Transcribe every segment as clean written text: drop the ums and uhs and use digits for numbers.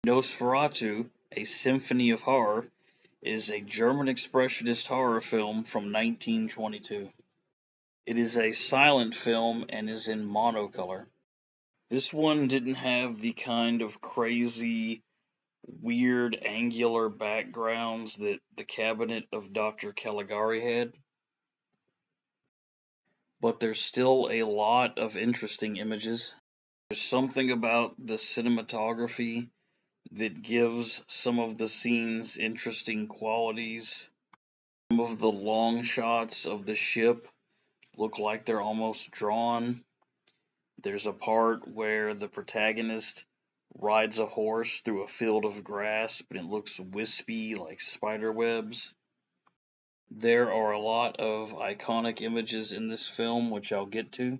Nosferatu, A Symphony of Horror, is a German expressionist horror film from 1922. It is a silent film and is in monocolor. This one didn't have the kind of crazy, weird, angular backgrounds that the Cabinet of Dr. Caligari had, but there's still a lot of interesting images. There's something about the cinematography that gives some of the scenes interesting qualities. Some of the long shots of the ship look like they're almost drawn. There's a part where the protagonist rides a horse through a field of grass, but it looks wispy like spider webs. There are a lot of iconic images in this film, which I'll get to.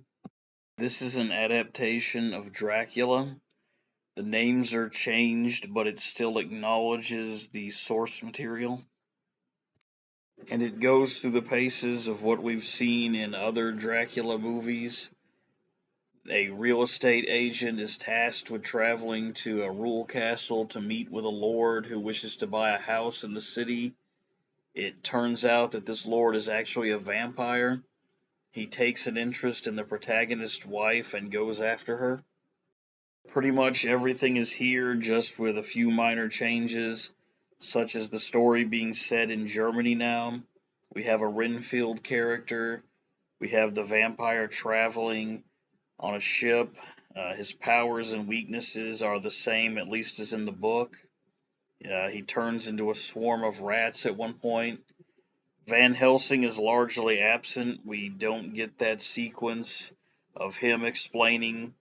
This is an adaptation of Dracula. The names are changed, but it still acknowledges the source material. And it goes through the paces of what we've seen in other Dracula movies. A real estate agent is tasked with traveling to a rural castle to meet with a lord who wishes to buy a house in the city. It turns out that this lord is actually a vampire. He takes an interest in the protagonist's wife and goes after her. Pretty much everything is here, just with a few minor changes, such as the story being set in Germany now. We have a Renfield character. We have the vampire traveling on a ship. His powers and weaknesses are the same, at least as in the book. He turns into a swarm of rats at one point. Van Helsing is largely absent. We don't get that sequence of him explaining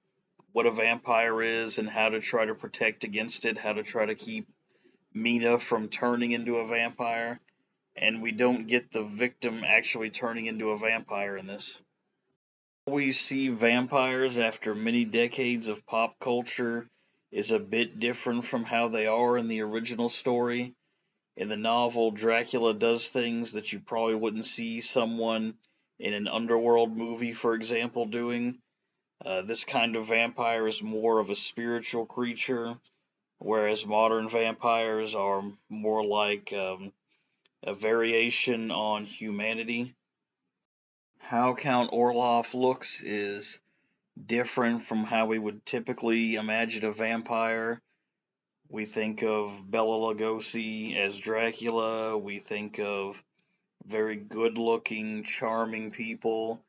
what a vampire is and how to try to protect against it, how to try to keep Mina from turning into a vampire. And we don't get the victim actually turning into a vampire in this. We see vampires after many decades of pop culture is a bit different from how they are in the original story. In the novel, Dracula does things that you probably wouldn't see someone in an underworld movie, for example, doing. This kind of vampire is more of a spiritual creature, whereas modern vampires are more like a variation on humanity. How Count Orloff looks is different from how we would typically imagine a vampire. We think of Bela Lugosi as Dracula. We think of very good looking, charming people.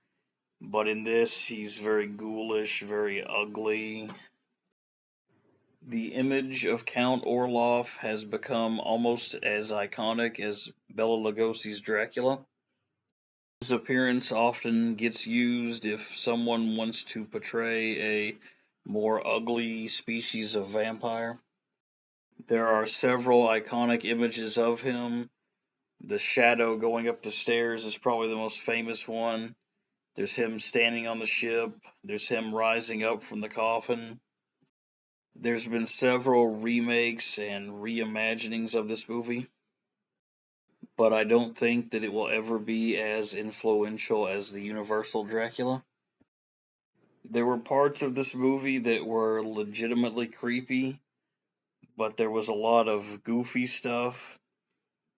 But in this, he's very ghoulish, very ugly. The image of Count Orloff has become almost as iconic as Bela Lugosi's Dracula. His appearance often gets used if someone wants to portray a more ugly species of vampire. There are several iconic images of him. The shadow going up the stairs is probably the most famous one. There's him standing on the ship. There's him rising up from the coffin. There's been several remakes and reimaginings of this movie, but I don't think that it will ever be as influential as the Universal Dracula. There were parts of this movie that were legitimately creepy, but there was a lot of goofy stuff.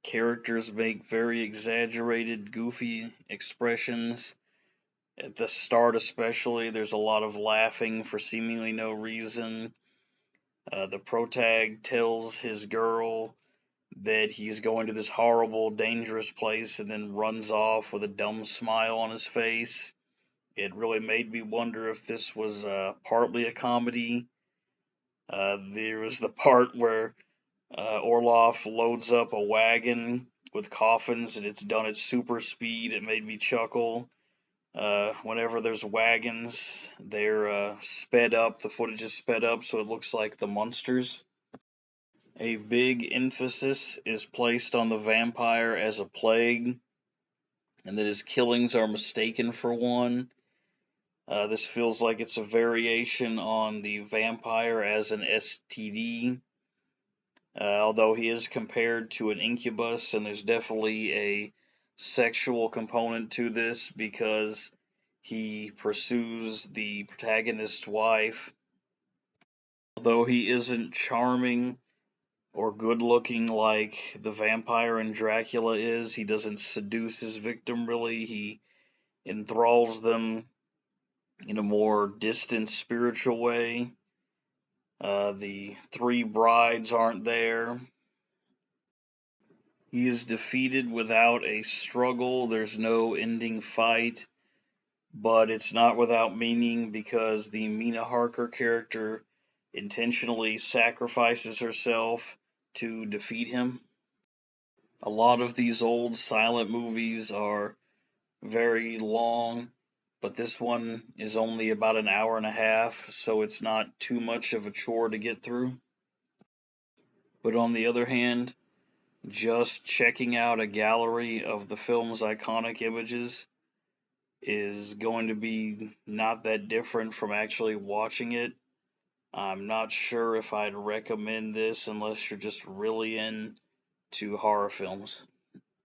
Characters make very exaggerated, goofy expressions. At the start, especially, there's a lot of laughing for seemingly no reason. The protag tells his girl that he's going to this horrible, dangerous place and then runs off with a dumb smile on his face. It really made me wonder if this was partly a comedy. There was the part where Orloff loads up a wagon with coffins and it's done at super speed. It made me chuckle. Whenever there's wagons, they're sped up. The footage is sped up so it looks like the monsters. A big emphasis is placed on the vampire as a plague, and that his killings are mistaken for one. This feels like it's a variation on the vampire as an STD, although he is compared to an incubus, and there's definitely a sexual component to this because he pursues the protagonist's wife. Although he isn't charming, or good looking like the vampire in Dracula is. He doesn't seduce his victim really, he enthralls them in a more distant spiritual way. The three brides aren't there. He is defeated without a struggle, there's no ending fight, but it's not without meaning because the Mina Harker character intentionally sacrifices herself to defeat him. A lot of these old silent movies are very long, but this one is only about an hour and a half, so it's not too much of a chore to get through. But on the other hand, just checking out a gallery of the film's iconic images is going to be not that different from actually watching it. I'm not sure if I'd recommend this unless you're just really into horror films.